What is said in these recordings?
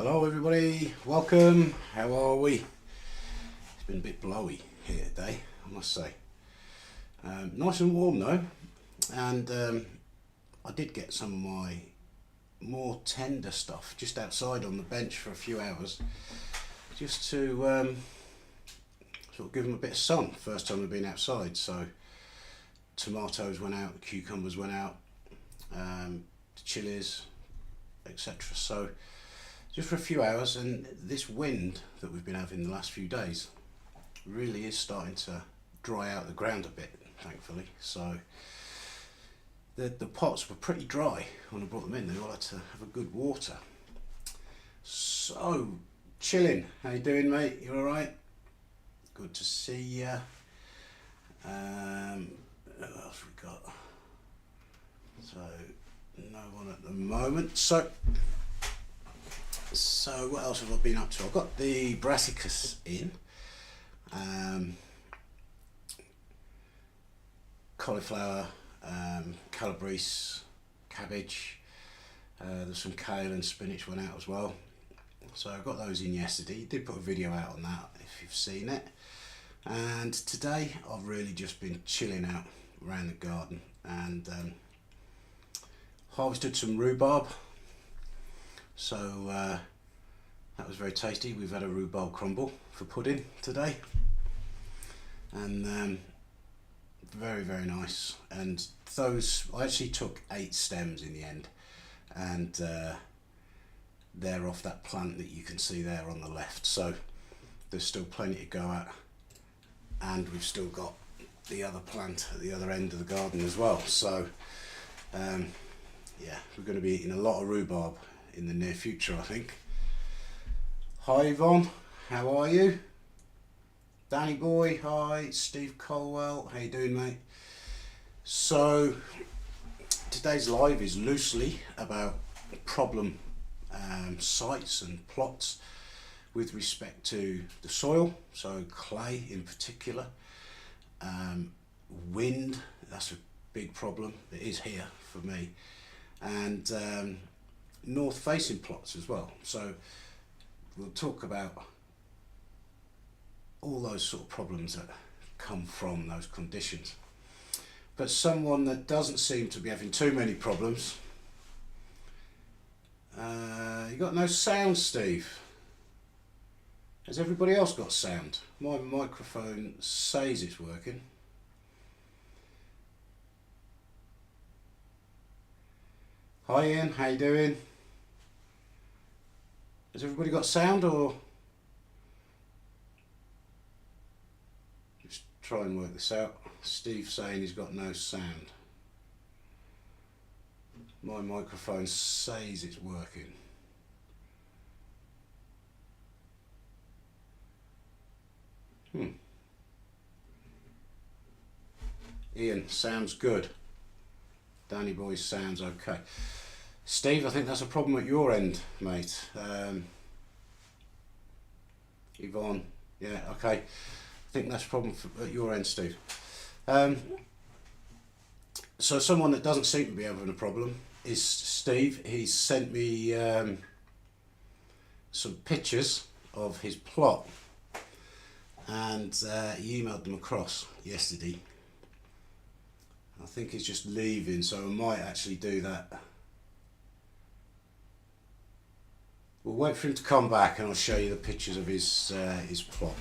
Hello everybody, welcome. How are we? It's been a bit blowy here today, I must say. Nice and warm though, and I did get some of my more tender stuff just outside on the bench for a few hours, just to sort of give them a bit of sun. First time I've been outside, so tomatoes went out, cucumbers went out, the chilies, etc. So just for a few hours, and this wind that we've been having the last few days really is starting to dry out the ground a bit, thankfully. So the pots were pretty dry when I brought them in. They all had to have a good water. So, chilling. How you doing, mate? You all right? Good to see you. What else we got? So, no one at the moment. So what else have I been up to? I've got the brassicas in, cauliflower, calabrese, cabbage, there's some kale and spinach went out as well. So I got those in yesterday. Did put a video out on that if you've seen it. And today I've really just been chilling out around the garden and harvested some rhubarb. So that was very tasty. We've had a rhubarb crumble for pudding today, and very nice. And those, I actually took 8 stems in the end, and they're off that plant that you can see there on the left. So there's still plenty to go at, and we've still got the other plant at the other end of the garden as well. So yeah, we're going to be eating a lot of rhubarb in the near future, I think. Hi Yvonne, how are you? Danny boy, hi. Steve Colwell, how you doing, mate? So today's live is loosely about problem sites and plots with respect to the soil, so clay in particular, wind, that's a big problem. It is here for me, and north facing plots as well. So we'll talk about all those sort of problems that come from those conditions. But someone that doesn't seem to be having too many problems, you got no sound, Steve? Has everybody else got sound? My microphone says it's working. Hi Ian, how you doing? Has everybody got sound, or just try and work this out? Steve's saying he's got no sound. My microphone says it's working. Ian, sounds good. Danny boy sounds okay. Steve, I think that's a problem at your end, mate. Yvonne, yeah, okay. I think that's a problem at your end, Steve. So someone that doesn't seem to be having a problem is Steve. He's sent me some pictures of his plot, and he emailed them across yesterday. I think he's just leaving, so I might actually do that. We'll wait for him to come back and I'll show you the pictures of his plot.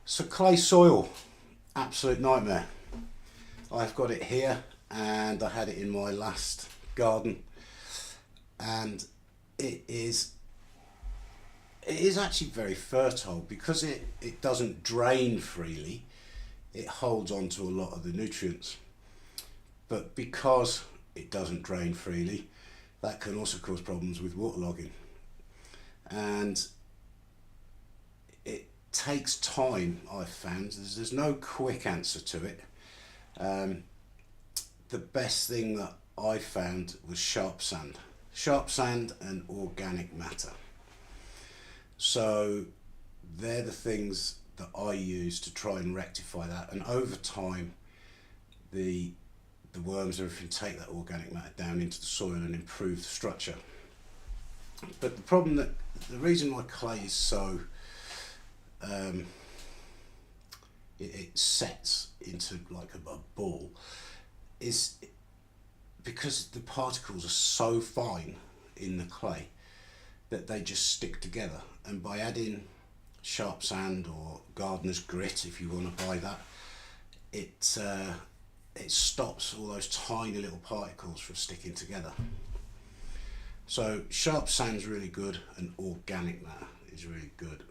So clay soil, absolute nightmare. I've got it here, and I had it in my last garden, and it is actually very fertile because it doesn't drain freely. It holds on to a lot of the nutrients, but because it doesn't drain freely, that can also cause problems with waterlogging, and it takes time. I've found there's no quick answer to it. The best thing that I found was sharp sand and organic matter. So they're the things that I use to try and rectify that, and over time the worms and everything take that organic matter down into the soil and improve the structure. But the reason why clay is so it sets into like a ball is because the particles are so fine in the clay that they just stick together, and by adding sharp sand or gardener's grit, if you want to buy that, it stops all those tiny little particles from sticking together. So sharp sand's really good, and organic matter is really good.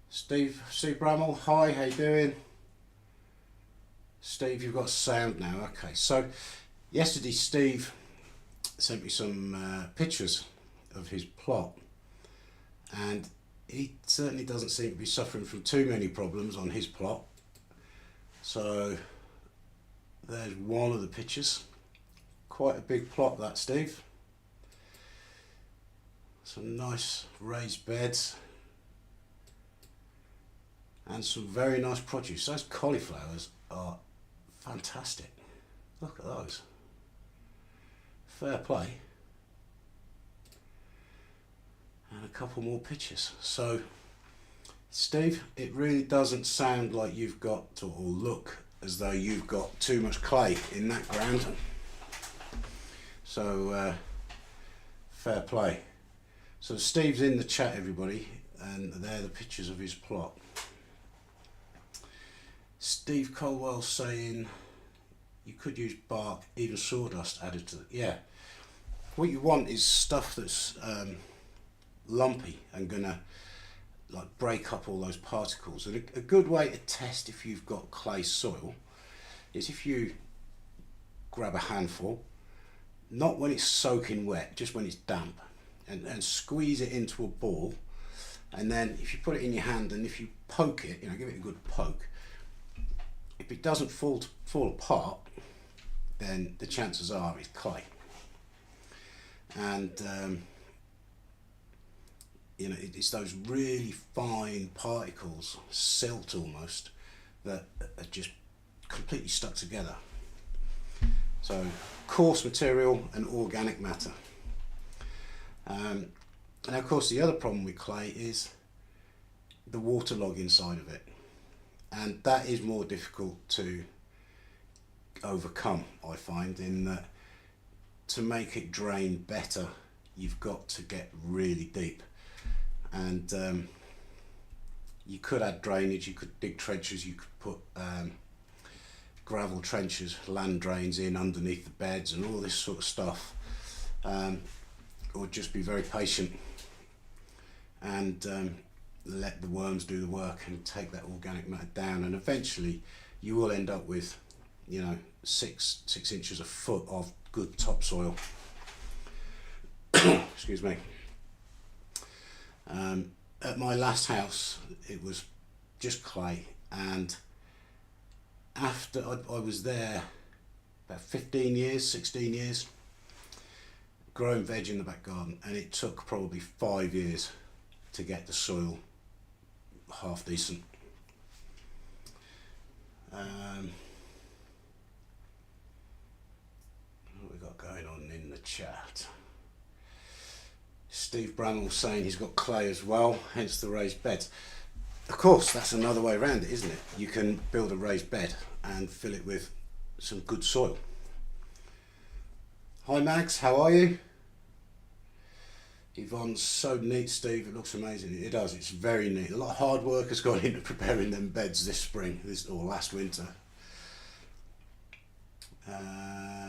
Steve Bramall, hi, how you doing? Steve, you've got sound now. Okay, so yesterday Steve sent me some pictures of his plot, and he certainly doesn't seem to be suffering from too many problems on his plot. So there's one of the pictures. Quite a big plot that, Steve. Some nice raised beds and some very nice produce. Those cauliflowers are fantastic. Look at those. Fair play. And a couple more pictures. So Steve, it really doesn't sound like you've got or look as though you've got too much clay in that ground. So fair play. So Steve's in the chat, everybody, and they're the pictures of his plot. Steve Colwell saying you could use bark, even sawdust added to it. Yeah. What you want is stuff that's lumpy and gonna like break up all those particles. And a good way to test if you've got clay soil is if you grab a handful, not when it's soaking wet, just when it's damp, and squeeze it into a ball, and then if you put it in your hand and if you poke it, give it a good poke, if it doesn't fall apart, then the chances are it's clay. And it's those really fine particles, silt almost, that are just completely stuck together. So coarse material and organic matter. And of course the other problem with clay is the waterlog inside of it, and that is more difficult to overcome, I find, in that to make it drain better you've got to get really deep. And you could add drainage, you could dig trenches, you could put gravel trenches, land drains in underneath the beds and all this sort of stuff, or just be very patient and let the worms do the work and take that organic matter down, and eventually you will end up with 6 inches, a foot of good topsoil. Excuse me. At my last house it was just clay, and after I was there about 15 years, 16 years, growing veg in the back garden, and it took probably 5 years to get the soil half decent. What have we got going on in the chat? Steve Bramall saying he's got clay as well, hence the raised beds. Of course, that's another way around it, isn't it? You can build a raised bed and fill it with some good soil. Hi Max, how are you? Yvonne's so neat, Steve, it looks amazing. It does, it's very neat. A lot of hard work has gone into preparing them beds this spring, or last winter.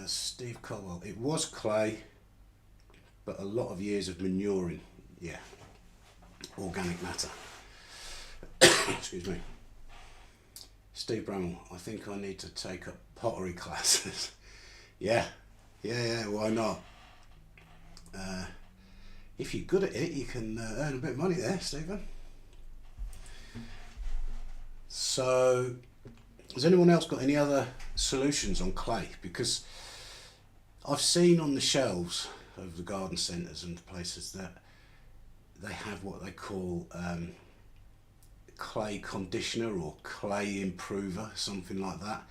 Steve Colwell, it was clay, but a lot of years of manuring. Yeah, organic matter. Excuse me. Steve Bramall, I think I need to take up pottery classes. yeah, why not? If you're good at it, you can earn a bit of money there, Stephen. So, has anyone else got any other solutions on clay? Because I've seen on the shelves of the garden centres and places that they have what they call clay conditioner or clay improver, something like that.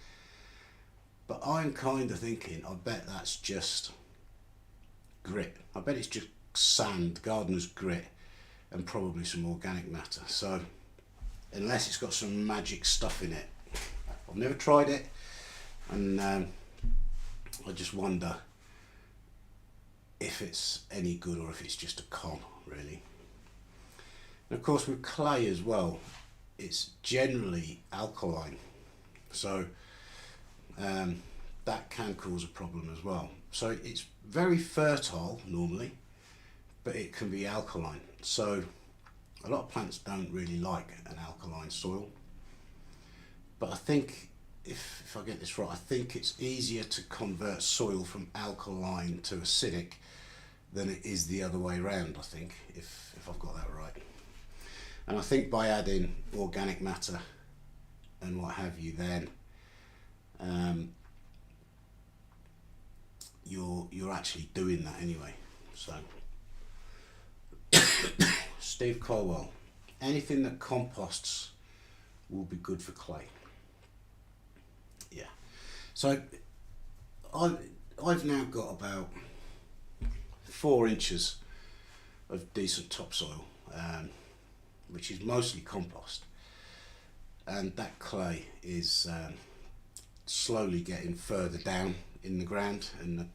But I'm kind of thinking, I bet that's just grit. I bet it's just sand, gardener's grit, and probably some organic matter. So unless it's got some magic stuff in it, I've never tried it, and I just wonder if it's any good or if it's just a con, really. And of course with clay as well, it's generally alkaline, so that can cause a problem as well. So it's very fertile normally, but it can be alkaline. So a lot of plants don't really like an alkaline soil. But I think, if I get this right, I think it's easier to convert soil from alkaline to acidic than it is the other way around, I think, if I've got that right. And I think by adding organic matter and what have you, then you're actually doing that anyway. So Steve Colwell, anything that composts will be good for clay. Yeah. So I've now got about 4 inches of decent topsoil, which is mostly compost, and that clay is slowly getting further down in the ground, and the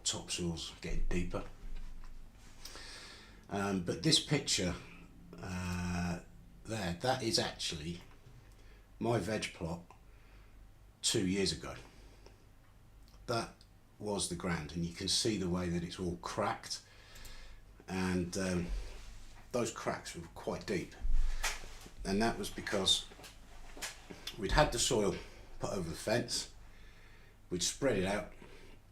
topsoil's getting deeper. But this picture there, that is actually my veg plot 2 years ago. That was the ground, and you can see the way that it's all cracked, and those cracks were quite deep, and that was because we'd had the soil put over the fence, we'd spread it out,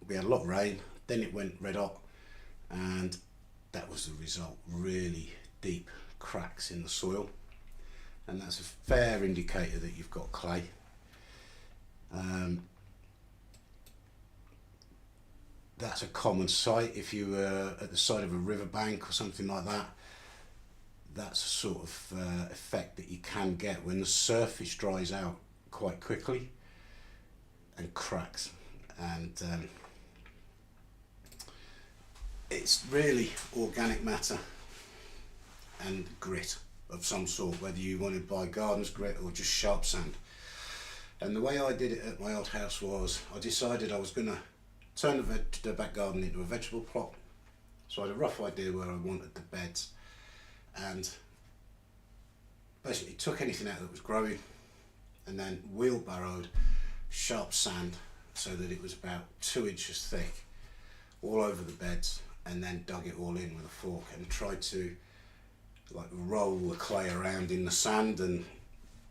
we had a lot of rain, then it went red hot, and that was the result. Really deep cracks in the soil, and that's a fair indicator that you've got clay. That's a common sight if you were at the side of a riverbank or something like that. That's a sort of effect that you can get when the surface dries out quite quickly and cracks, and it's really organic matter and grit of some sort, whether you want to buy garden's grit or just sharp sand. And the way I did it at my old house was, I decided I was going to turn the back garden into a vegetable plot. So I had a rough idea where I wanted the beds, and basically took anything out that was growing and then wheelbarrowed sharp sand so that it was about 2 inches thick all over the beds, and then dug it all in with a fork and tried to like roll the clay around in the sand and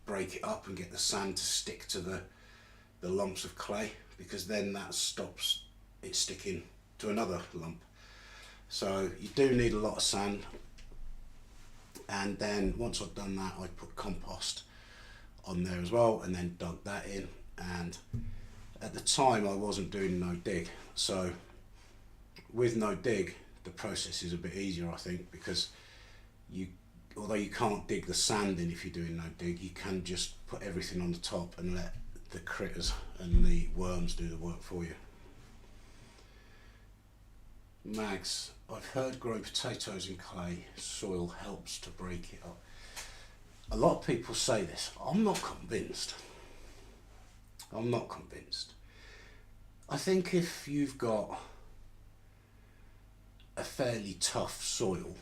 break it up and get the sand to stick to the lumps of clay, because then that stops it sticking to another lump. So you do need a lot of sand, and then once I'd done that, I put compost on there as well, and then dug that in. And at the time I wasn't doing no dig, so with no dig the process is a bit easier, I think, because although you can't dig the sand in if you're doing no dig, you can just put everything on the top and let the critters and the worms do the work for you. Mags, I've heard growing potatoes in clay soil helps to break it up. A lot of people say this. I'm not convinced. I'm not convinced. I think if you've got a fairly tough soil,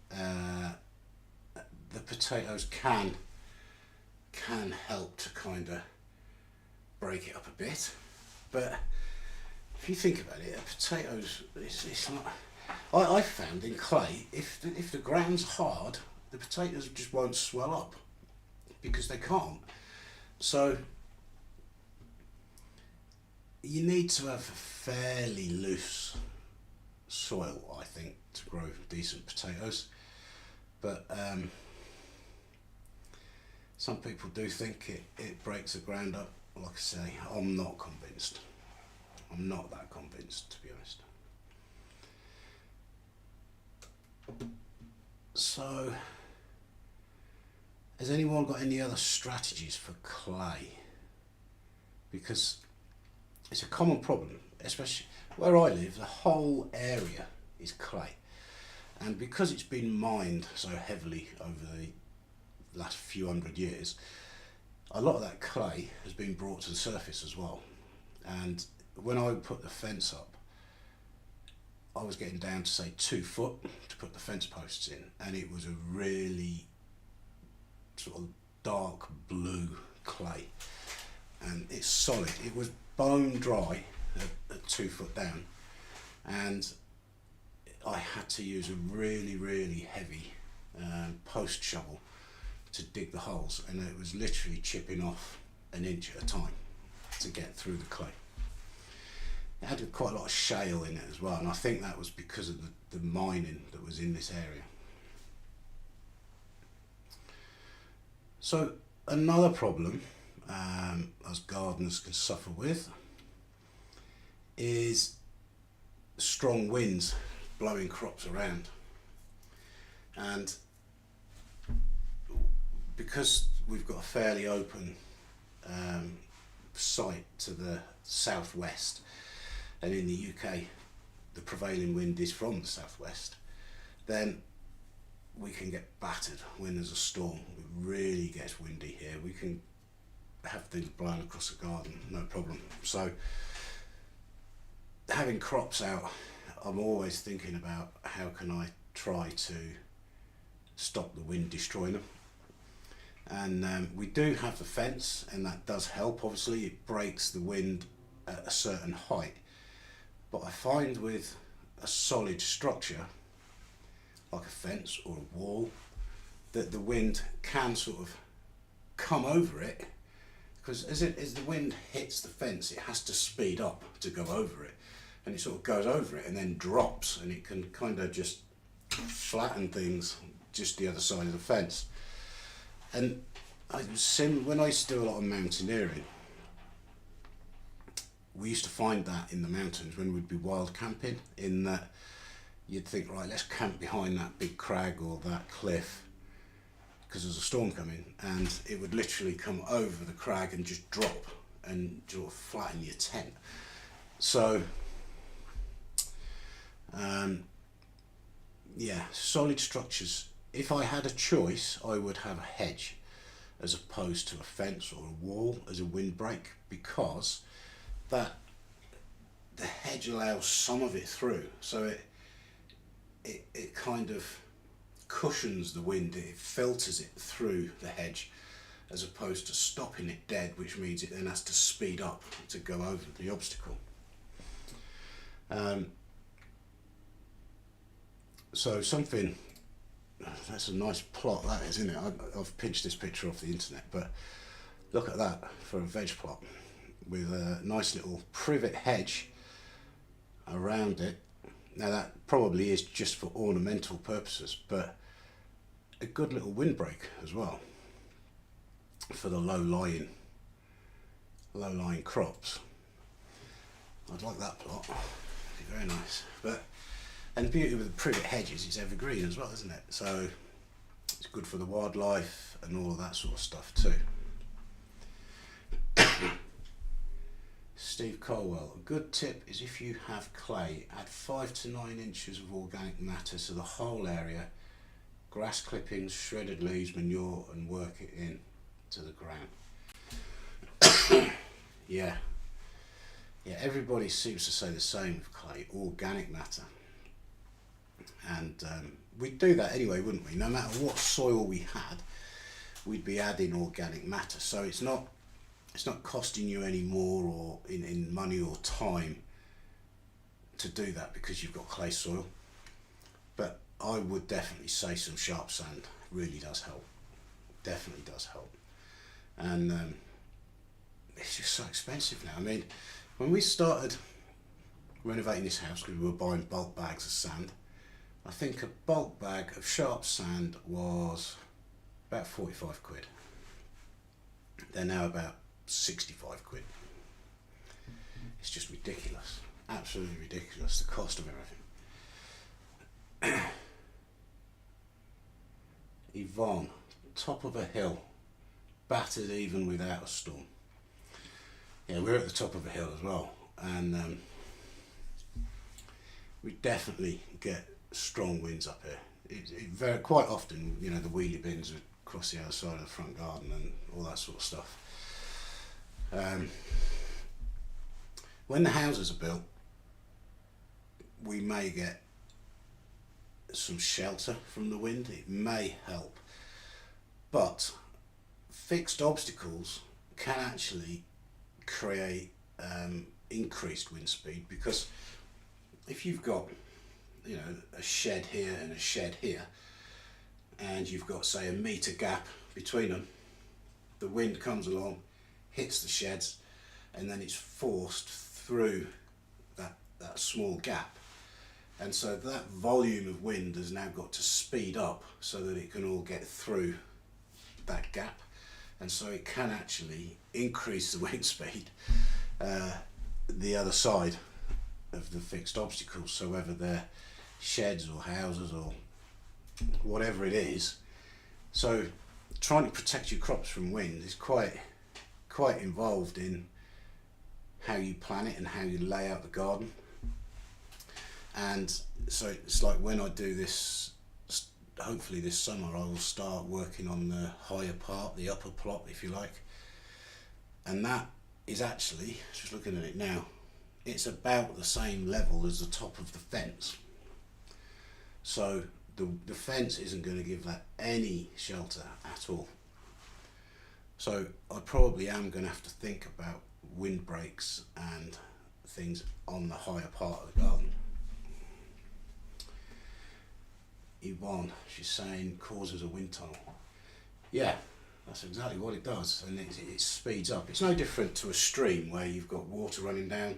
the potatoes can help to kind of break it up a bit. But if you think about it, potatoes, it's not. I found in clay, if the ground's hard, the potatoes just won't swell up because they can't. So you need to have a fairly loose soil, I think, to grow decent potatoes. But some people do think it breaks the ground up. Like I say, I'm not convinced. I'm not that convinced, to be honest. So, has anyone got any other strategies for clay? Because it's a common problem, especially where I live. The whole area is clay, and because it's been mined so heavily over the last few hundred years, a lot of that clay has been brought to the surface as well. And when I put the fence up, I was getting down to say 2 foot to put the fence posts in, and it was a really sort of dark blue clay, and it's solid. It was bone dry at 2 foot down, and I had to use a really heavy post shovel to dig the holes, and it was literally chipping off an inch at a time to get through the clay. It had quite a lot of shale in it as well, and I think that was because of the mining that was in this area. So another problem us gardeners can suffer with is strong winds blowing crops around, and because we've got a fairly open site to the southwest, and in the UK the prevailing wind is from the southwest, then we can get battered when there's a storm. It really gets windy here. We can have things blown across the garden, no problem. So having crops out, I'm always thinking about how can I try to stop the wind destroying them. And we do have the fence, and that does help. Obviously it breaks the wind at a certain height, but I find with a solid structure like a fence or a wall that the wind can sort of come over it, because as the wind hits the fence, it has to speed up to go over it, and it sort of goes over it and then drops, and it can kind of just flatten things just the other side of the fence. And when I used to do a lot of mountaineering, we used to find that in the mountains when we'd be wild camping, in that you'd think, right, let's camp behind that big crag or that cliff because there's a storm coming, and it would literally come over the crag and just drop and sort of flatten your tent. So yeah, solid structures. If I had a choice, I would have a hedge as opposed to a fence or a wall as a windbreak, because that the hedge allows some of it through, so it kind of cushions the wind, it filters it through the hedge, as opposed to stopping it dead, which means it then has to speed up to go over the obstacle. So something, that's a nice plot that is, isn't it? I've pinched this picture off the internet, but look at that for a veg plot with a nice little privet hedge around it. Now that probably is just for ornamental purposes, but a good little windbreak as well for the low-lying crops. I'd like that plot, it'd be very nice. And the beauty with the privet hedges, it's evergreen as well, isn't it? So it's good for the wildlife and all of that sort of stuff too. Steve Colwell, a good tip is if you have clay, add 5 to 9 inches of organic matter to the whole area, grass clippings, shredded leaves, manure, and work it in to the ground. Yeah, everybody seems to say the same with clay, organic matter. And we'd do that anyway, wouldn't we? No matter what soil we had, we'd be adding organic matter. So it's not costing you any more or in money or time to do that because you've got clay soil. But I would definitely say some sharp sand really does help. Definitely does help. And it's just so expensive now. I mean, when we started renovating this house, because we were buying bulk bags of sand, I think a bulk bag of sharp sand was about 45 quid. They're now about 65 quid. It's just ridiculous, absolutely ridiculous, the cost of everything. Yvonne, top of a hill, battered even without a storm. Yeah, we're at the top of a hill as well. and we definitely get strong winds up here. It very quite often, you know, the wheelie bins are across the other side of the front garden and all that sort of stuff. When the houses are built, we may get some shelter from the wind. It may help, but fixed obstacles can actually create increased wind speed, because if you've got, you know, a shed here and a shed here, and you've got, say, a metre gap between them, the wind comes along, hits the sheds, and then it's forced through that small gap, and so that volume of wind has now got to speed up so that it can all get through that gap, and so it can actually increase the wind speed the other side of the fixed obstacles. So whether they're sheds or houses or whatever it is, so trying to protect your crops from wind is quite involved in how you plan it and how you lay out the garden. And so it's like when I do this, hopefully this summer I will start working on the higher part, the upper plot if you like, and that is actually, just looking at it now, it's about the same level as the top of the fence. So the fence isn't going to give that any shelter at all. So I probably am going to have to think about windbreaks and things on the higher part of the garden. Yvonne, she's saying causes a wind tunnel. Yeah, that's exactly what it does, and it speeds up. It's no different to a stream where you've got water running down,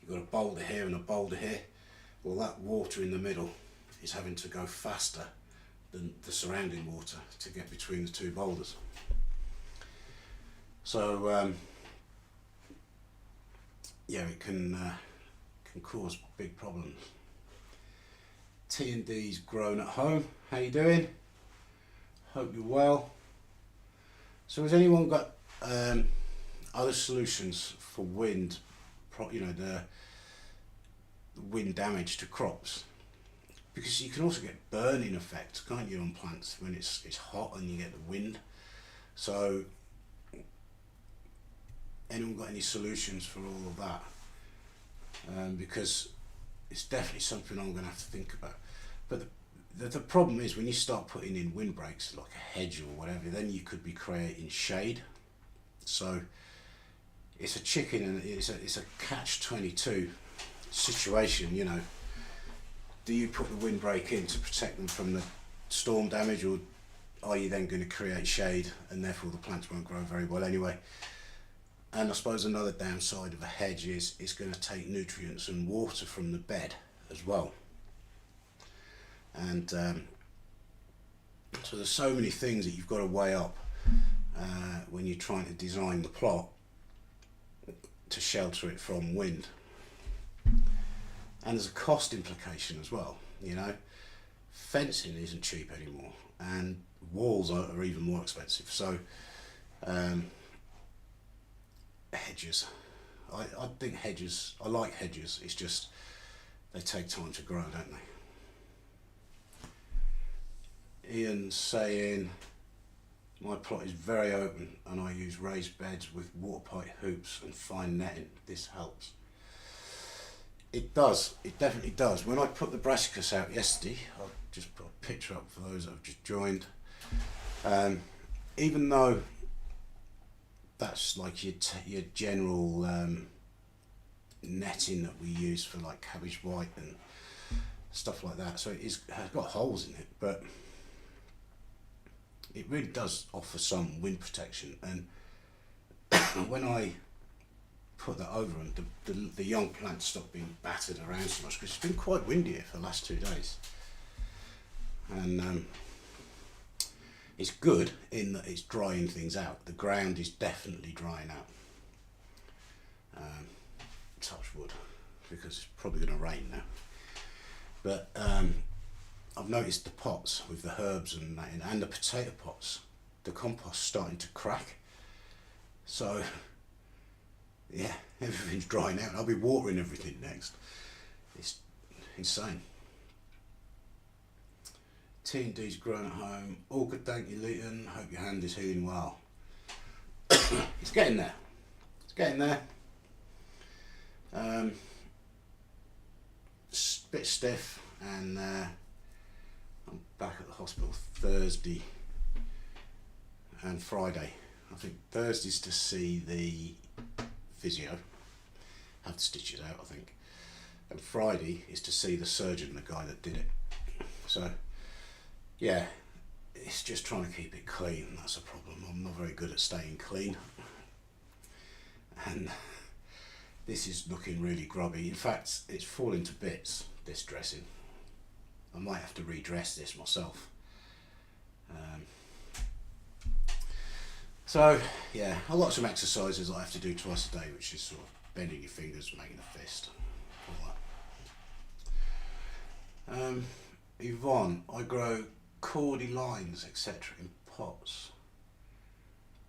you've got a boulder here and a boulder here. Well, that water in the middle is having to go faster than the surrounding water to get between the two boulders. So yeah, it can cause big problems. T&D's grown at home. How you doing? Hope you're well. So has anyone got other solutions for wind, you know, the wind damage to crops? Because you can also get burning effects, can't you, on plants when it's hot and you get the wind. So anyone got any solutions for all of that? Because it's definitely something I'm going to have to think about. But the problem is when you start putting in windbreaks, like a hedge or whatever, then you could be creating shade. So it's a chicken and it's a catch-22 situation, you know. Do you put the windbreak in to protect them from the storm damage, or are you then going to create shade and therefore the plants won't grow very well anyway? And I suppose another downside of a hedge is it's going to take nutrients and water from the bed as well. And so there's so many things that you've got to weigh up when you're trying to design the plot to shelter it from wind. And there's a cost implication as well, you know. Fencing isn't cheap anymore, and walls are even more expensive. So hedges, I think hedges, I like hedges, it's just they take time to grow, don't they? Ian's saying my plot is very open and I use raised beds with water pipe hoops and fine netting. This helps. It does, it definitely does. When I put the brassicas out yesterday, I'll just put a picture up for those that have just joined. Even though that's like your general netting that we use for like cabbage white and stuff like that, so has got holes in it, but it really does offer some wind protection. And when I put that over them, the young plants stopped being battered around so much, because it's been quite windy here for the last 2 days. And it's good in that it's drying things out. The ground is definitely drying out. Touch wood, because it's probably going to rain now. But I've noticed the pots with the herbs and that, and the potato pots, the compost starting to crack. So Yeah, everything's drying out. I'll be watering everything next. It's insane. T&D's grown at home. All good, thank you, Leighton. Hope your hand is healing well. It's getting there. It's getting there. Bit stiff, and I'm back at the hospital Thursday and Friday. I think Thursday's to see the physio, have the stitches out I think, and Friday is to see the surgeon, the guy that did it. So yeah, it's just trying to keep it clean. That's a problem. I'm not very good at staying clean, and this is looking really grubby. In fact, it's falling to bits, this dressing. I might have to redress this myself. So yeah, I've got some exercises I have to do twice a day, which is sort of bending your fingers, making a fist, all that. Yvonne, I grow cordy lines, etc. in pots.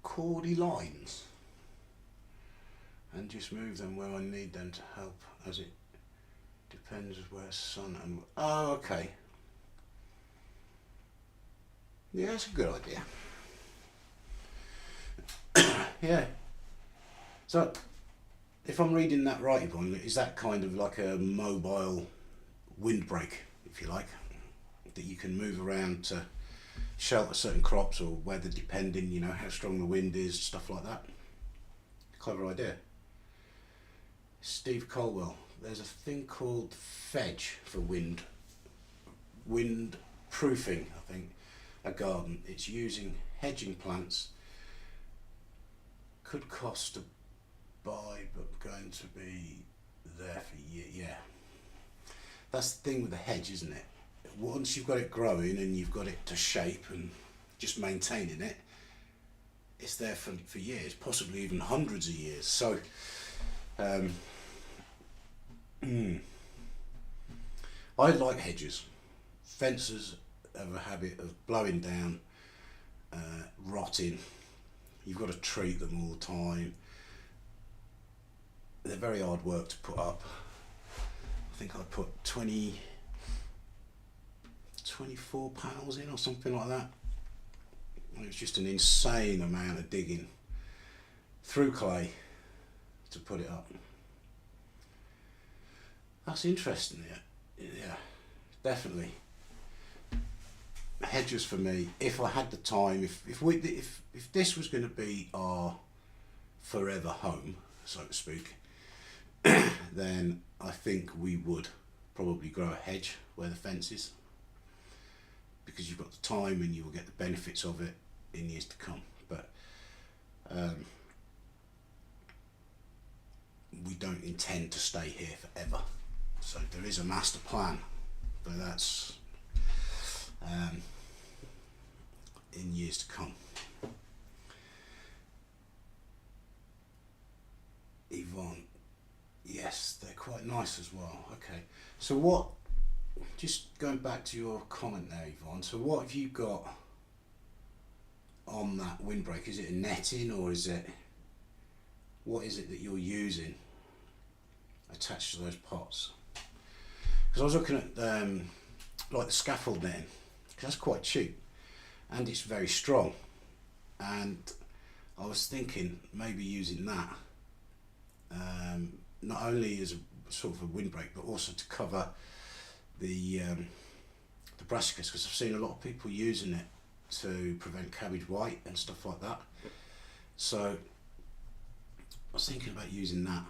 Cordy lines? And just move them where I need them to help, as it depends where sun and... Oh, okay. Yeah, that's a good idea. Yeah. So, if I'm reading that right, Yvonne, is that kind of like a mobile windbreak, if you like, that you can move around to shelter certain crops or weather depending, you know, how strong the wind is, stuff like that? Clever idea. Steve Colwell, there's a thing called fedge for wind proofing, I think, a garden. It's using hedging plants. Could cost to buy, but going to be there for years. Yeah, that's the thing with the hedge, isn't it? Once you've got it growing and you've got it to shape and just maintaining it, it's there for years, possibly even hundreds of years. So I like hedges. Fences have a habit of blowing down, rotting. You've got to treat them all the time. They're very hard work to put up. I think I put 24 panels in or something like that. And it was just an insane amount of digging through clay to put it up. That's interesting. Yeah, definitely. Hedges for me, if I had the time, if this was going to be our forever home, so to speak, then I think we would probably grow a hedge where the fence is, because you've got the time and you will get the benefits of it in years to come. But we don't intend to stay here forever, so there is a master plan, but that's in years to come. Yvonne, yes, they're quite nice as well. Okay, so what, just going back to your comment there, Yvonne, so what have you got on that windbreak? Is it a netting, or is it, what is it that you're using attached to those pots? Because I was looking at like the scaffold netting, because that's quite cheap and it's very strong, and I was thinking maybe using that not only as a sort of a windbreak, but also to cover the brassicas, because I've seen a lot of people using it to prevent cabbage white and stuff like that. So I was thinking about using that,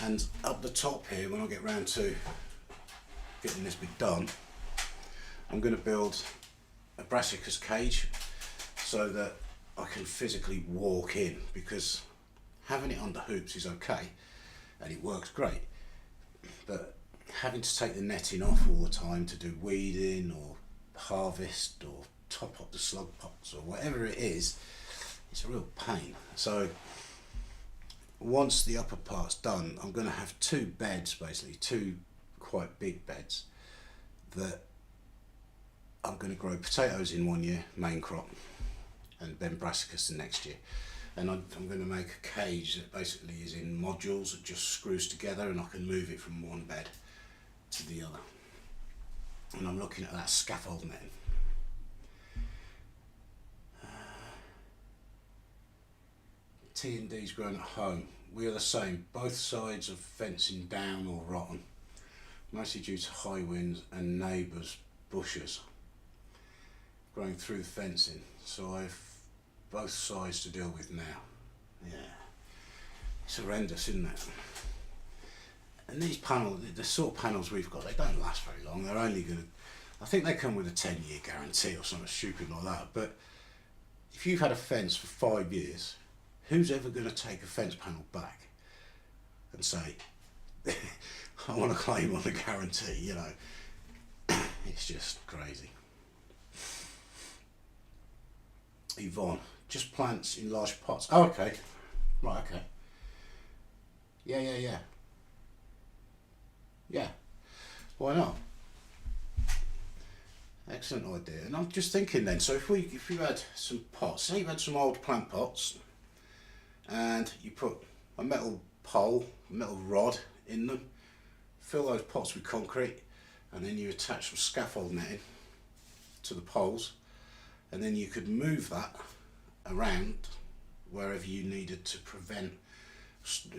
and up the top here, when I get round to getting this bit done, I'm going to build a brassicas cage so that I can physically walk in, because having it under hoops is okay and it works great, but having to take the netting off all the time to do weeding or harvest or top up the slug pots or whatever it is, it's a real pain. So once the upper part's done, I'm going to have two beds, basically two quite big beds, that I'm going to grow potatoes in one year, main crop, and then brassicas the next year. and I'm going to make a cage that basically is in modules that just screws together, and I can move it from one bed to the other. And I'm looking at that scaffold netting. T&D's grown at home. We are the same, both sides of fencing down or rotten, mostly due to high winds and neighbours' bushes growing through the fencing, so I've both sides to deal with now. Yeah, it's horrendous, isn't it? And these panels, the sort of panels we've got, they don't last very long. They're only going to, I think they come with a 10-year guarantee or something stupid like that. But if you've had a fence for 5 years, who's ever going to take a fence panel back and say, I want to claim on the guarantee, you know? It's just crazy. Yvonne, just plants in large pots. Oh, okay. Right, okay. Yeah. Yeah. Why not? Excellent idea. And I'm just thinking then, so if you had some pots, say you had some old plant pots, and you put a metal pole, a metal rod in them, fill those pots with concrete, and then you attach some scaffold netting to the poles, and then you could move that around wherever you needed to prevent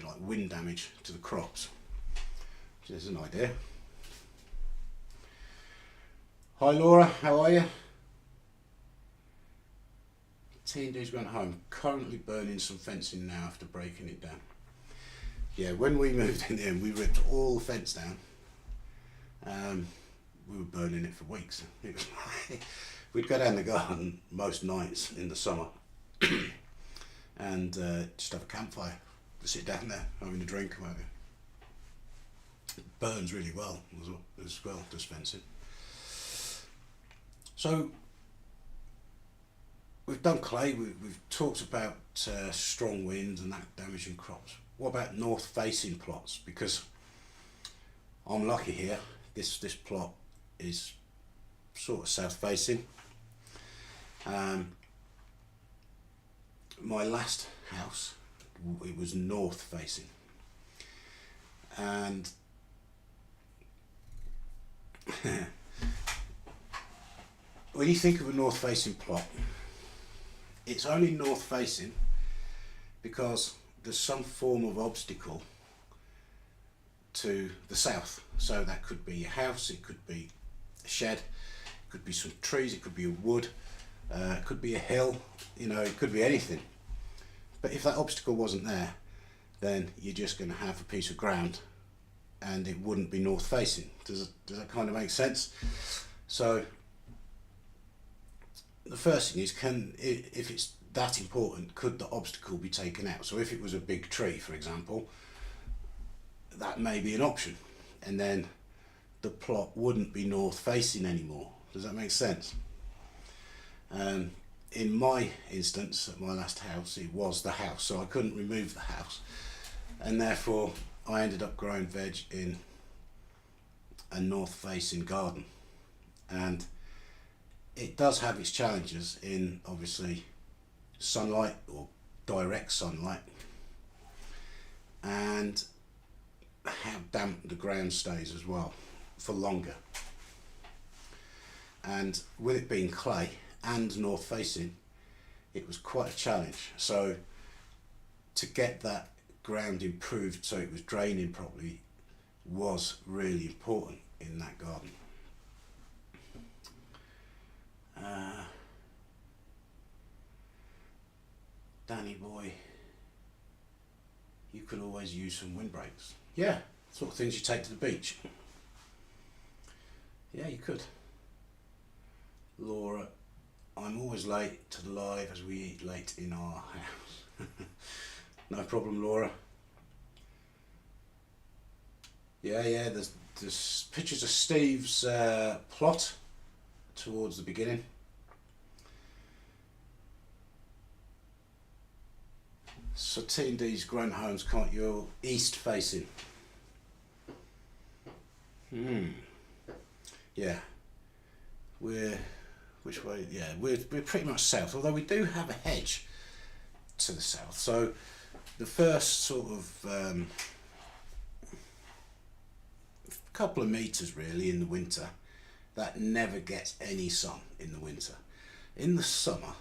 like wind damage to the crops. There's an idea. Hi Laura, how are you? T&D's gone home, currently burning some fencing now after breaking it down. Yeah, when we moved in there, we ripped all the fence down. We were burning it for weeks. It was like, we'd go down the garden most nights in the summer and just have a campfire, sit down there having a drink or whatever. It burns really well as well, does fencing. So we've done clay, we've talked about strong winds and that damaging crops. What about north facing plots? Because I'm lucky here, this plot is sort of south facing. My last house, it was north facing, and when you think of a north facing plot, it's only north facing because there's some form of obstacle to the south. So that could be a house, it could be a shed, it could be some trees, it could be a wood, it could be a hill, you know, it could be anything. But if that obstacle wasn't there, then you're just going to have a piece of ground and it wouldn't be north facing. Does that kind of make sense? So the first thing is, if it's that important, could the obstacle be taken out? So if it was a big tree, for example, that may be an option, and then the plot wouldn't be north facing anymore. Does that make sense? In my instance, at my last house, it was the house, so I couldn't remove the house, and therefore I ended up growing veg in a north facing garden. And it does have its challenges in, obviously, sunlight or direct sunlight, and how damp the ground stays as well for longer. And with it being clay and north facing, it was quite a challenge. So to get that ground improved so it was draining properly was really important in that garden. Danny boy, you could always use some windbreaks. Yeah, sort of things you take to the beach. Yeah, you could. Laura, I'm always late to the live as we eat late in our house. No problem, Laura. Yeah, there's pictures of Steve's plot towards the beginning. So T&D's grown homes, can't you? East facing. Yeah. We're which way? Yeah, we're pretty much south. Although we do have a hedge to the south. So the first sort of couple of meters really in the winter, that never gets any sun in the winter. In the summer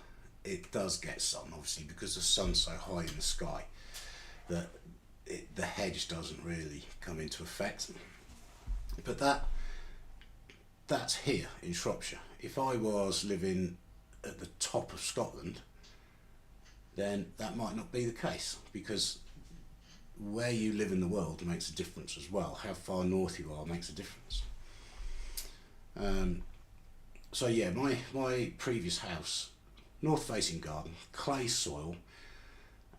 it does get sun, obviously, because the sun's so high in the sky that the hedge doesn't really come into effect. But that's here in Shropshire. If I was living at the top of Scotland, then that might not be the case, because where you live in the world makes a difference as well. How far north you are makes a difference. So yeah, my previous house, north facing garden, clay soil,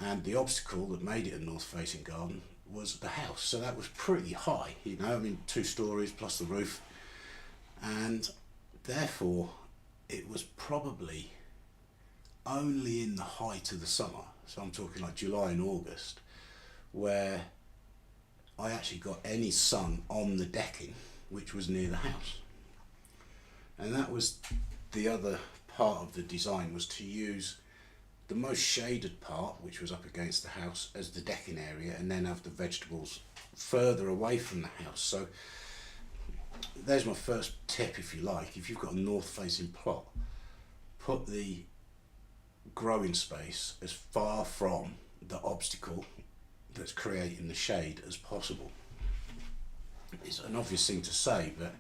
and the obstacle that made it a north facing garden was the house. So that was pretty high, you know, I mean 2 stories plus the roof, and therefore it was probably only in the height of the summer, so I'm talking like July and August, where I actually got any sun on the decking, which was near the house. And that was the other part of the design, was to use the most shaded part, which was up against the house, as the decking area, and then have the vegetables further away from the house. So there's my first tip, if you like. If you've got a north facing plot, put the growing space as far from the obstacle that's creating the shade as possible. It's an obvious thing to say, but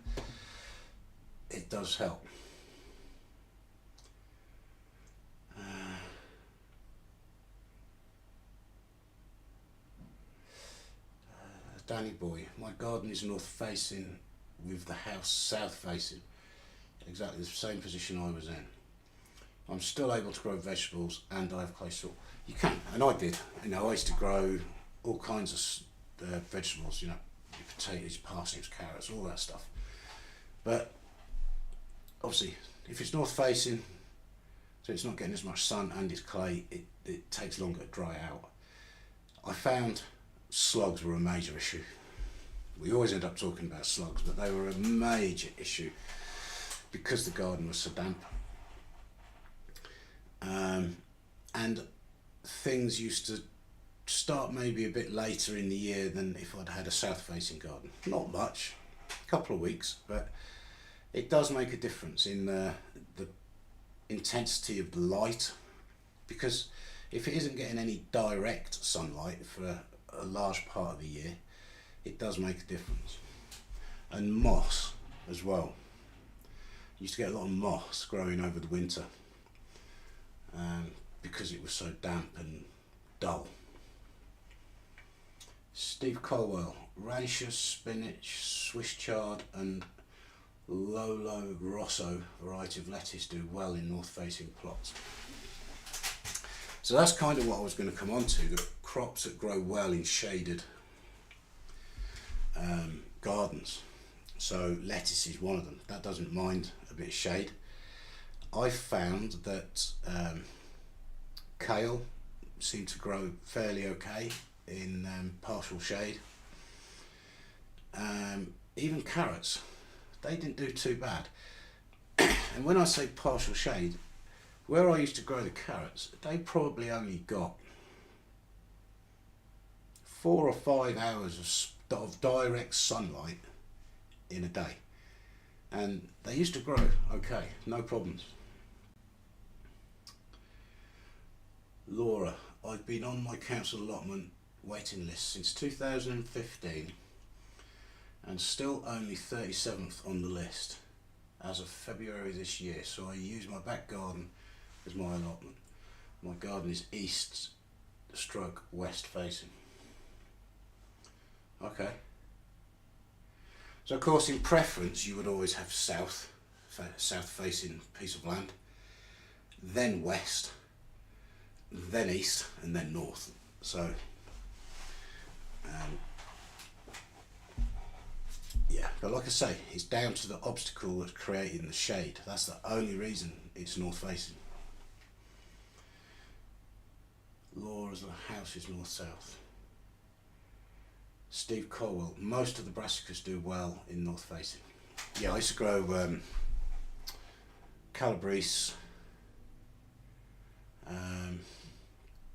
it does help. Danny boy, my garden is north facing with the house south facing, exactly the same position I was in. I'm still able to grow vegetables and I have clay soil. You can, and I did. You know, I used to grow all kinds of vegetables, you know, potatoes, parsnips, carrots, all that stuff. But obviously, if it's north facing, so it's not getting as much sun and it's clay, it takes longer to dry out. I found slugs were a major issue. We always end up talking about slugs, but they were a major issue because the garden was so damp. And things used to start maybe a bit later in the year than if I'd had a south facing garden. Not much, a couple of weeks, but it does make a difference in the intensity of the light, because if it isn't getting any direct sunlight for a large part of the year, it does make a difference. And moss as well. Used to get a lot of moss growing over the winter because it was so damp and dull. Steve Colwell, radish, spinach, Swiss chard and Lolo Rosso variety of lettuce do well in north facing plots. So that's kind of what I was going to come on to, the crops that grow well in shaded gardens. So lettuce is one of them. That doesn't mind a bit of shade. I found that kale seemed to grow fairly okay in partial shade. Even carrots, they didn't do too bad. And when I say partial shade, where I used to grow the carrots, they probably only got 4 or 5 hours of direct sunlight in a day, and they used to grow okay, no problems. Laura, I've been on my council allotment waiting list since 2015 and still only 37th on the list as of February this year, so I use my back garden as my allotment. My garden is east stroke west facing. Okay. So of course in preference you would always have south facing piece of land, then west, then east and then north. So yeah, but like I say, it's down to the obstacle that's creating the shade. That's the only reason it's north facing. Laura's house is north south. Steve Colwell, most of the brassicas do well in north facing. Yeah, I used to grow Calabrese,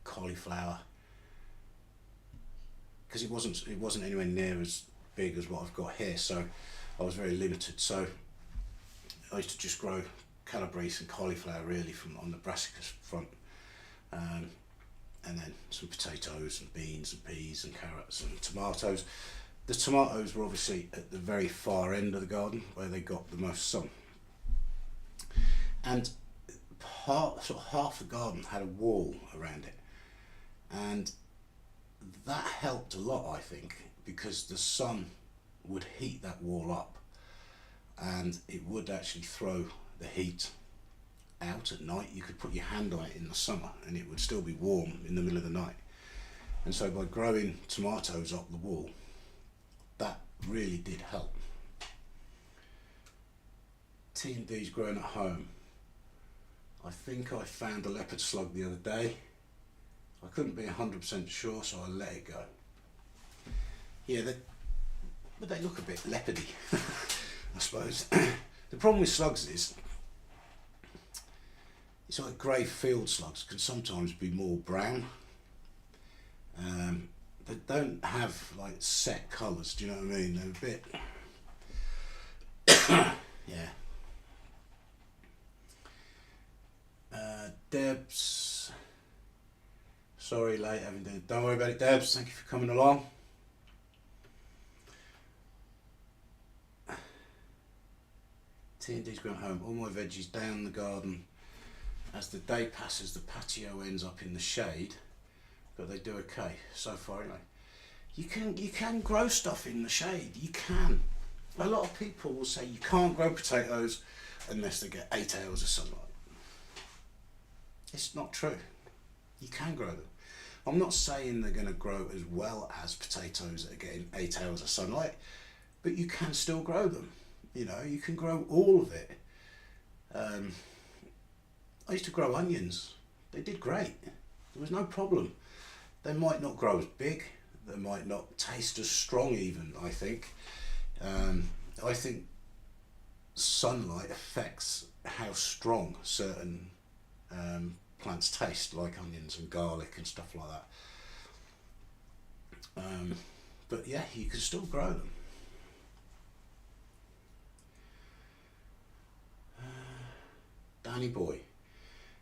cauliflower, because it wasn't anywhere near as big as what I've got here, so I was very limited. So I used to just grow calabrese and cauliflower really from on the brassicas front, and then some potatoes and beans and peas and carrots and tomatoes. The tomatoes were obviously at the very far end of the garden where they got the most sun, and half the garden had a wall around it, and that helped a lot, I think, because the sun would heat that wall up, and it would actually throw the heat out at night. You could put your hand on it in the summer and it would still be warm in the middle of the night. And so by growing tomatoes up the wall, that really did help. T&D's growing at home. I think I found a leopard slug the other day. I couldn't be 100% sure, so I let it go. Yeah, but they look a bit leopardy, I suppose. The problem with slugs is, it's like grey field slugs can sometimes be more brown. They don't have like set colours, do you know what I mean? They're a bit, yeah. Debs, sorry late having done. Don't worry about it, Debs, thank you for coming along. T&D's going home. All my veggies down the garden. As the day passes, the patio ends up in the shade, but they do okay so far anyway. You can grow stuff in the shade. You can. A lot of people will say you can't grow potatoes unless they get 8 hours of sunlight. It's not true. You can grow them. I'm not saying they're going to grow as well as potatoes that are getting 8 hours of sunlight, but you can still grow them. You know, you can grow all of it. I used to grow onions. They did great. There was no problem. They might not grow as big. They might not taste as strong even, I think. I think sunlight affects how strong certain plants taste, like onions and garlic and stuff like that. But yeah, you can still grow them. Danny boy,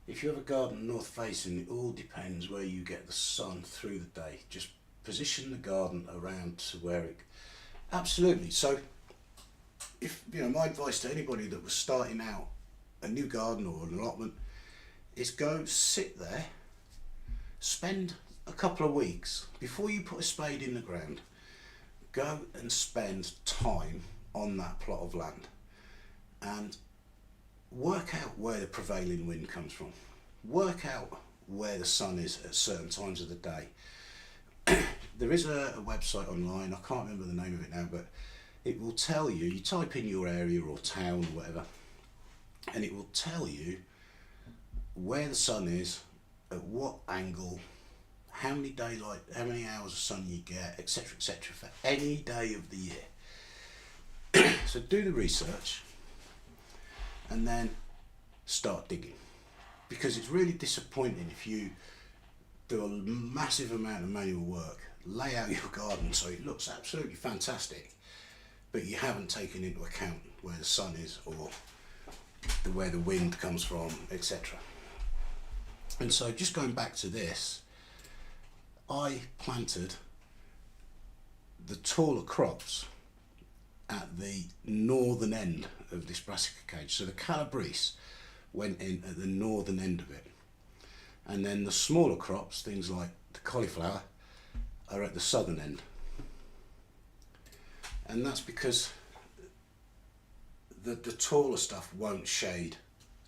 if you have a garden north facing, it all depends where you get the sun through the day. Just position the garden around to where it, absolutely. So if, you know, my advice to anybody that was starting out a new garden or an allotment is go sit there, spend a couple of weeks before you put a spade in the ground. Go and spend time on that plot of land and work out where the prevailing wind comes from. Work out where the sun is at certain times of the day. There is a website online, I can't remember the name of it now, but it will tell you, you type in your area or town or whatever, and it will tell you where the sun is, at what angle, how many daylight, how many hours of sun you get, etc., etc., for any day of the year. So do the research and then start digging, because it's really disappointing if you do a massive amount of manual work, lay out your garden so it looks absolutely fantastic, but you haven't taken into account where the sun is or where the wind comes from, etc. And so just going back to this, I planted the taller crops at the northern end of this brassica cage. So the calabrese went in at the northern end of it. And then the smaller crops, things like the cauliflower, are at the southern end. And that's because the taller stuff won't shade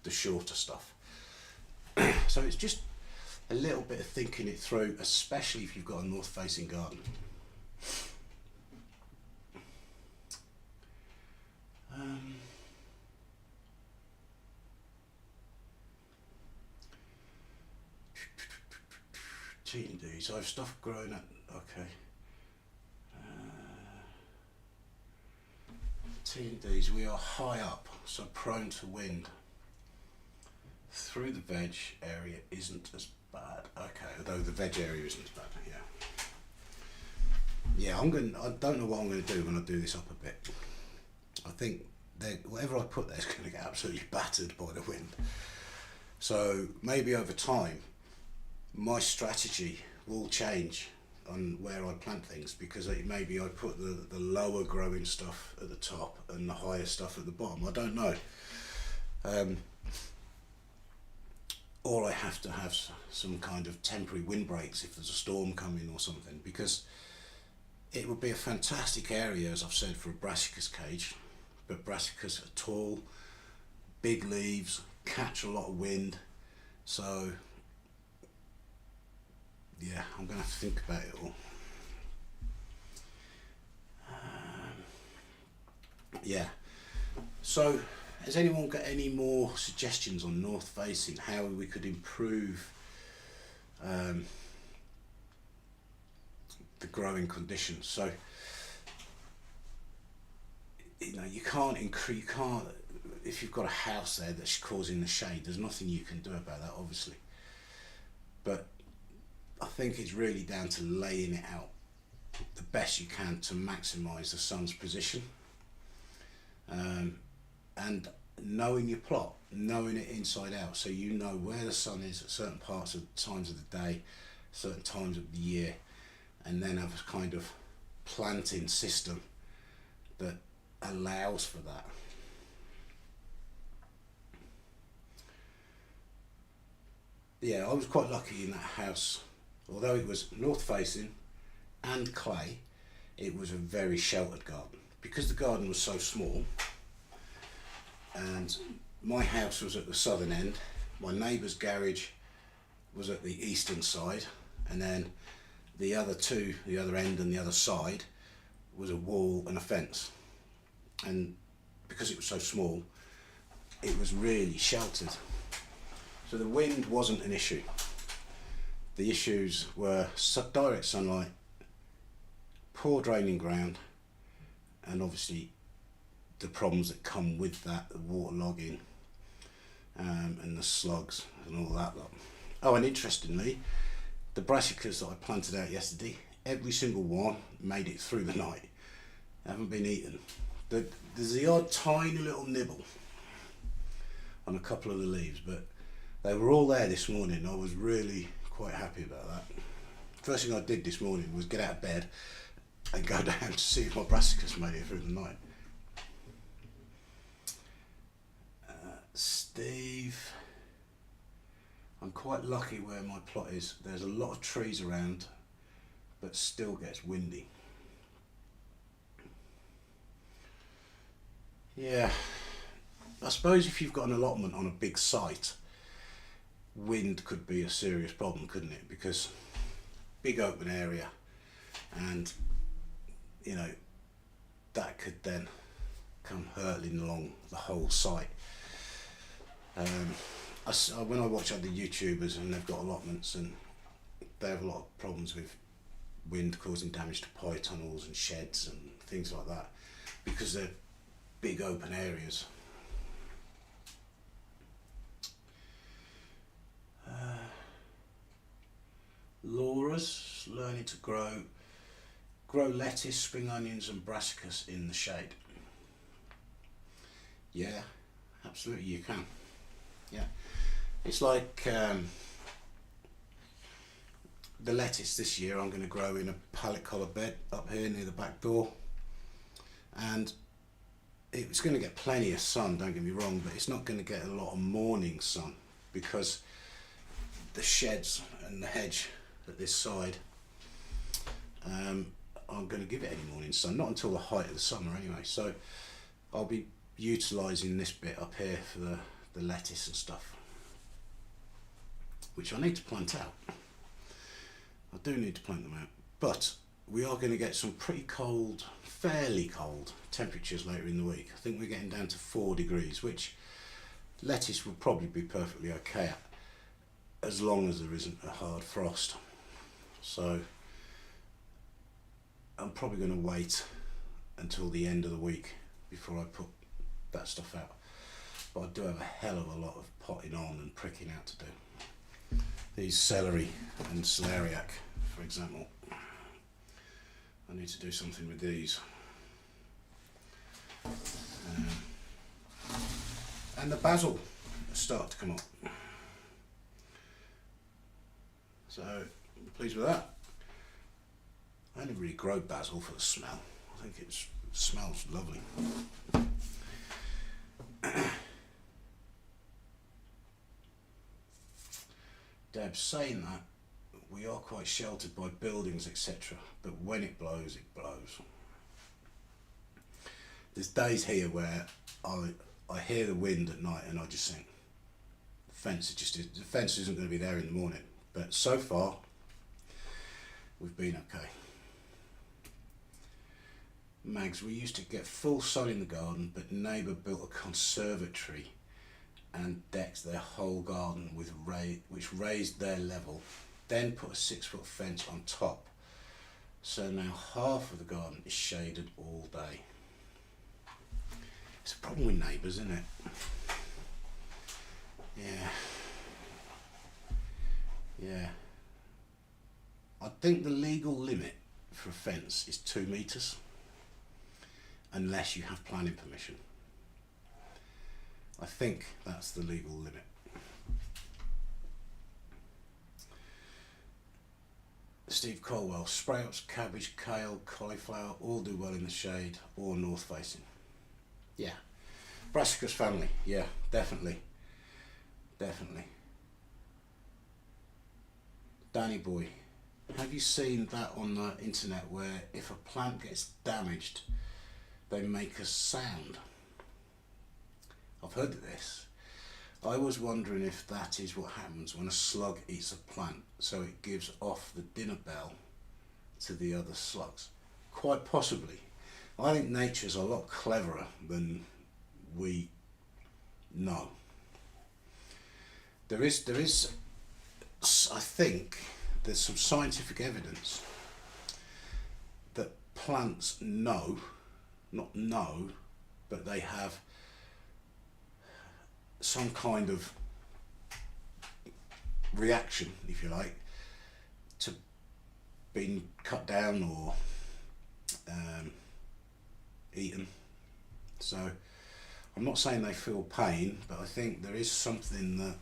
the shorter stuff. So it's just a little bit of thinking it through, especially if you've got a north facing garden. T&D, so I have stuff growing at, okay. T&Ds, we are high up, so prone to wind. Through the veg area isn't as bad. Okay, although the veg area isn't as bad. Yeah, I don't know what I'm gonna do when I do this up a bit. I think whatever I put there is going to get absolutely battered by the wind. So maybe over time, my strategy will change on where I plant things, because maybe I put the lower growing stuff at the top and the higher stuff at the bottom. I don't know. Or I have to have some kind of temporary windbreaks if there's a storm coming or something, because it would be a fantastic area, as I've said, for a brassicas cage. But brassicas are tall, big leaves, catch a lot of wind. So yeah, I'm going to have to think about it all. Yeah. So has anyone got any more suggestions on north facing, how we could improve the growing conditions? So you can't if you've got a house there that's causing the shade, there's nothing you can do about that, obviously. But I think it's really down to laying it out the best you can to maximise the sun's position, and knowing your plot, knowing it inside out, so you know where the sun is at certain times of the day, certain times of the year, and then have a kind of planting system that allows for that. Yeah, I was quite lucky in that house. Although it was north facing and clay, it was a very sheltered garden. Because the garden was so small, and my house was at the southern end, my neighbour's garage was at the eastern side, and then the other end and the other side, was a wall and a fence. And because it was so small, it was really sheltered. So the wind wasn't an issue. The issues were direct sunlight, poor draining ground, and obviously the problems that come with that, the waterlogging, and the slugs and all that lot. Oh, and interestingly, the brassicas that I planted out yesterday, every single one made it through the night. They haven't been eaten. There's the odd tiny little nibble on a couple of the leaves, but they were all there this morning. I was really quite happy about that. First thing I did this morning was get out of bed and go down to see if my brassicas made it through the night. Steve, I'm quite lucky where my plot is. There's a lot of trees around, but still gets windy. Yeah, I suppose if you've got an allotment on a big site, wind could be a serious problem, couldn't it? Because big open area, and that could then come hurtling along the whole site. When I watch other YouTubers and they've got allotments, and they have a lot of problems with wind causing damage to pie tunnels and sheds and things like that, because they're big open areas. Laura's learning to grow lettuce, spring onions and brassicas in the shade. Yeah, absolutely you can. Yeah, it's like the lettuce this year I'm going to grow in a pallet collar bed up here near the back door, and it's going to get plenty of sun, don't get me wrong, but it's not going to get a lot of morning sun, because the sheds and the hedge at this side, I'm going to give it any morning sun, not until the height of the summer anyway. So I'll be utilising this bit up here for the lettuce and stuff, which I need to plant out. I do need to plant them out, but we are going to get some pretty cold, fairly cold temperatures later in the week. I think we're getting down to 4 degrees, which lettuce will probably be perfectly okay at, as long as there isn't a hard frost. So I'm probably going to wait until the end of the week before I put that stuff out. But I do have a hell of a lot of potting on and pricking out to do. these celery and celeriac, for example. I need to do something with these. And the basil start to come up. So I'm pleased with that. I only really grow basil for the smell. I think it smells lovely. Deb's saying that we are quite sheltered by buildings, etc. But when it blows, it blows. There's days here where I hear the wind at night and I just think the fence isn't going to be there in the morning. But so far, we've been okay. Mags, we used to get full sun in the garden, but neighbour built a conservatory and decked their whole garden with which raised their level, then put a 6-foot fence on top. So now half of the garden is shaded all day. It's a problem with neighbours, isn't it? Yeah. I think the legal limit for a fence is 2 metres, unless you have planning permission. I think that's the legal limit. Steve Colwell, sprouts, cabbage, kale, cauliflower, all do well in the shade or north facing. Yeah. Brassicas family, yeah, definitely. Danny boy, have you seen that on the internet where if a plant gets damaged, they make a sound? I've heard of this. I was wondering if that is what happens when a slug eats a plant, so it gives off the dinner bell to the other slugs. Quite possibly. I think nature's a lot cleverer than we know. There is, I think, there's some scientific evidence that plants know, not know, but they have some kind of reaction, if you like, to being cut down or eaten. So I'm not saying they feel pain, but I think there is something that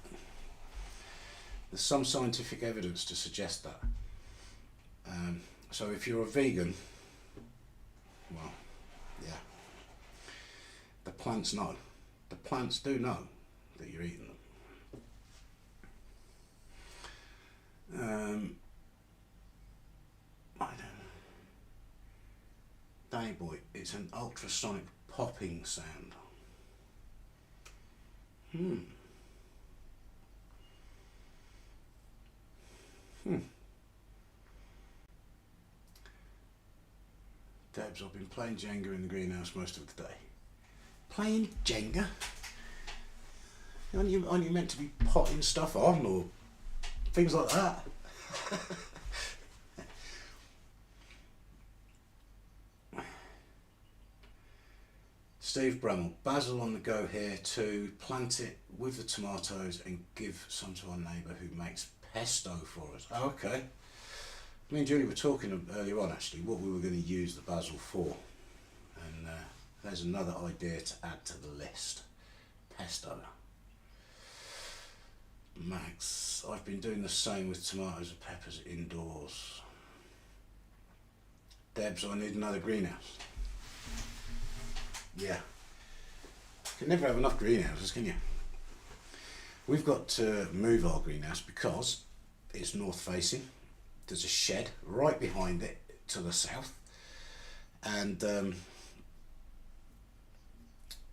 there's some scientific evidence to suggest that. So if you're a vegan, well, yeah, the plants know. The plants do know that you're eating them. I don't know. Danny boy, it's an ultrasonic popping sound. Debs, I've been playing Jenga in the greenhouse most of the day. Playing Jenga? Aren't you meant to be potting stuff on or things like that? Steve Bramall, basil on the go here too. Plant it with the tomatoes and give some to our neighbour who makes pesto for us. Oh, okay. Me and Julie were talking earlier on actually what we were going to use the basil for, and there's another idea to add to the list. Pesto. Max, I've been doing the same with tomatoes and peppers indoors. Debs, I need another greenhouse. Yeah. You can never have enough greenhouses, can you? We've got to move our greenhouse because it's north facing. There's a shed right behind it to the south, and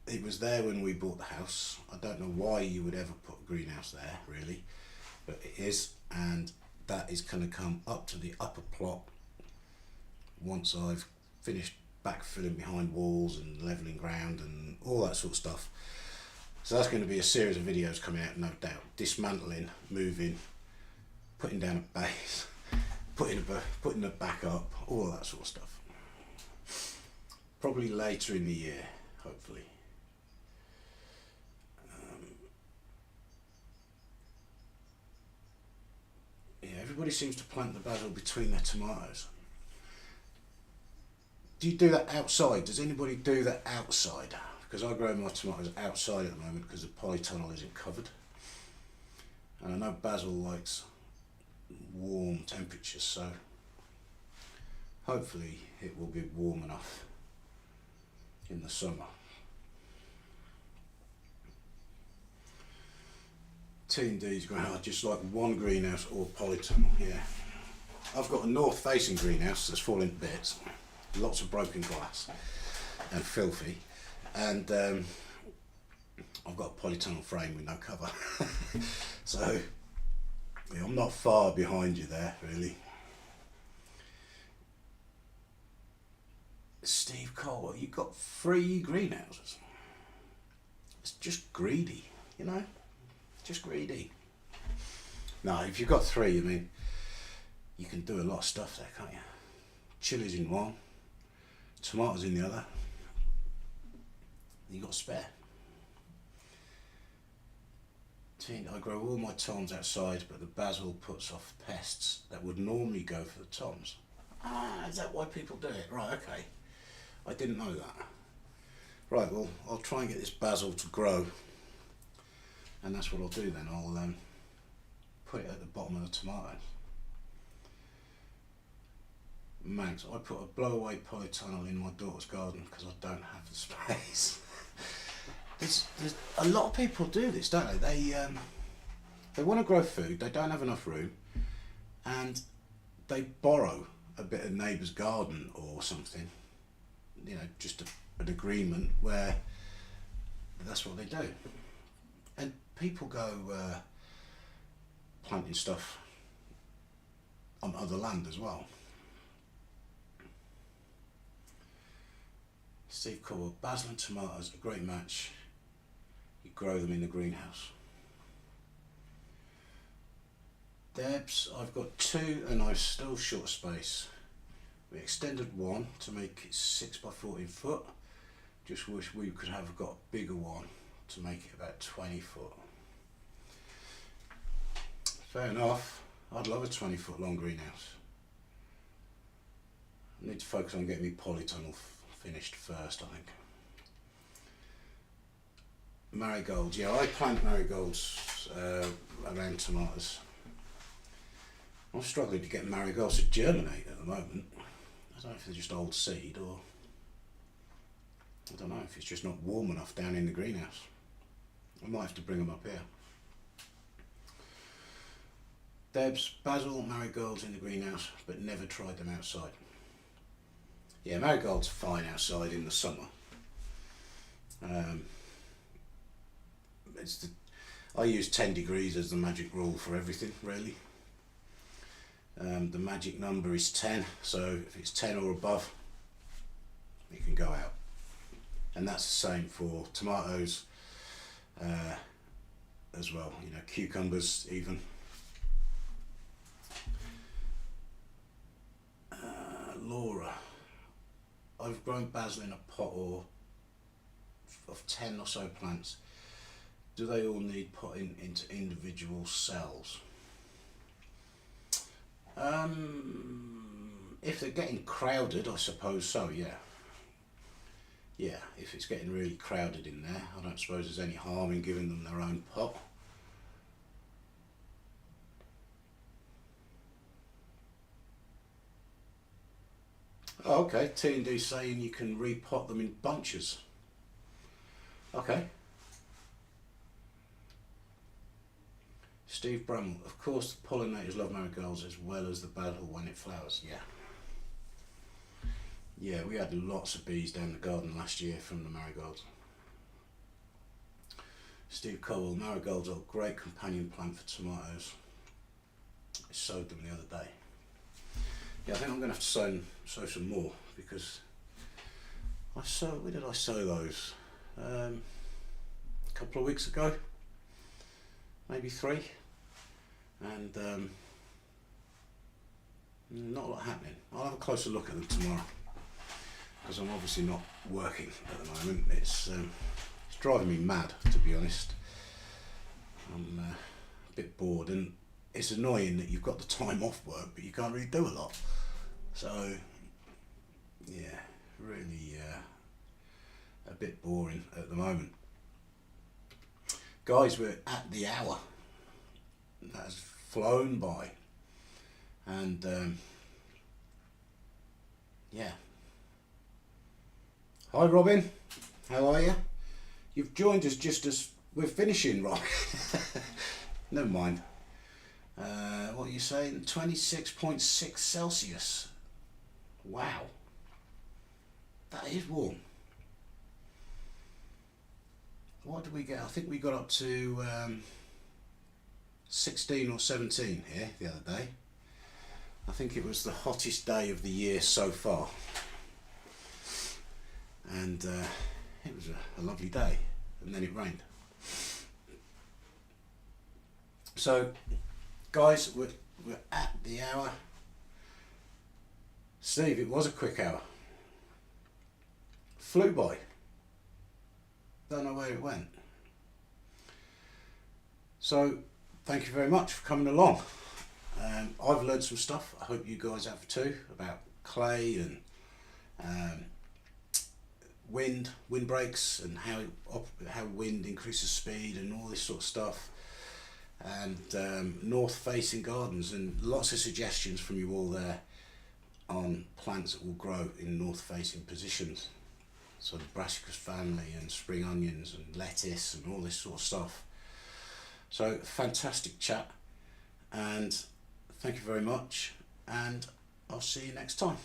it was there when we bought the house. I don't know why you would ever put a greenhouse there really, but it is, and that is going to come up to the upper plot once I've finished backfilling behind walls and levelling ground and all that sort of stuff. So that's going to be a series of videos coming out, no doubt. Dismantling, moving, putting down a base, putting the back up, all that sort of stuff. Probably later in the year, hopefully. everybody seems to plant the basil between their tomatoes. Do you do that outside? Does anybody do that outside? Because I grow my tomatoes outside at the moment because the polytunnel isn't covered. And I know basil likes warm temperatures, so hopefully it will be warm enough in the summer. T&D's ground, I just like one greenhouse or polytunnel. Yeah, I've got a north facing greenhouse that's falling to bits, lots of broken glass and filthy, and I've got a polytunnel frame with no cover. So yeah, I'm not far behind you there really. Steve Cole, you've got 3 greenhouses. It's just greedy, you know, just greedy. No, if you've got 3, I mean, you can do a lot of stuff there, can't you? Chilies in one, tomatoes in the other, you got a spare. I grow all my toms outside, but the basil puts off pests that would normally go for the toms. Ah, is that why people do it? Right, okay. I didn't know that. Right, well, I'll try and get this basil to grow, and that's what I'll do then. I'll put it at the bottom of the tomatoes. Max, I put a blow-away polytunnel in my daughter's garden because I don't have the space. There's a lot of people do this, don't they? They want to grow food, they don't have enough room, and they borrow a bit of neighbour's garden or something. You know, just an agreement where that's what they do. And people go planting stuff on other land as well. Steve Cole, basil and tomatoes, a great match. You grow them in the greenhouse. Debs, I've got 2 and I'm still short of space. We extended one to make it 6 by 14 foot. Just wish we could have got a bigger one to make it about 20 foot. Fair enough. I'd love a 20 foot long greenhouse. I need to focus on getting my polytunnel finished first, I think. Marigolds, yeah, I plant marigolds around tomatoes. I'm struggling to get marigolds to germinate at the moment. I don't know if they're just old seed or I don't know if it's just not warm enough down in the greenhouse. I might have to bring them up here. Debs, basil, marigolds in the greenhouse, but never tried them outside. Yeah, marigolds are fine outside in the summer. I use 10 degrees as the magic rule for everything, really. The magic number is 10, so if it's 10 or above, it can go out. And that's the same for tomatoes as well, you know, cucumbers even. Laura, I've grown basil in a pot of 10 or so plants. Do they all need putting into individual cells? If they're getting crowded, I suppose so, yeah. Yeah, if it's getting really crowded in there, I don't suppose there's any harm in giving them their own pot. Oh, okay, T&D saying you can repot them in bunches. Okay. Steve Bramwell, of course the pollinators love marigolds as well as the basil when it flowers, yeah. Yeah, we had lots of bees down the garden last year from the marigolds. Steve Cole, marigolds are a great companion plant for tomatoes. I sowed them the other day. Yeah, I think I'm going to have to sow some more because where did I sow those? A couple of weeks ago, maybe 3, and not a lot happening. I'll have a closer look at them tomorrow because I'm obviously not working at the moment. It's driving me mad, to be honest. I'm a bit bored, and it's annoying that you've got the time off work, but you can't really do a lot. So, yeah, really a bit boring at the moment. Guys, we're at the hour. That has flown by. And, yeah. Hi, Robin. How are you? You've joined us just as we're finishing, Rob. Never mind. What are you saying? 26.6 Celsius. Wow. That is warm. What did we get? I think we got up to 16 or 17 here the other day. I think it was the hottest day of the year so far. And it was a lovely day. And then it rained. So, guys, we're at the hour. Steve, it was a quick hour. Flew by. Don't know where it went. So, thank you very much for coming along. I've learned some stuff. I hope you guys have too, about clay and wind breaks, and how wind increases speed and all this sort of stuff. And north facing gardens, and lots of suggestions from you all there on plants that will grow in north facing positions. So the brassicas family and spring onions and lettuce and all this sort of stuff. So fantastic chat, and thank you very much, and I'll see you next time.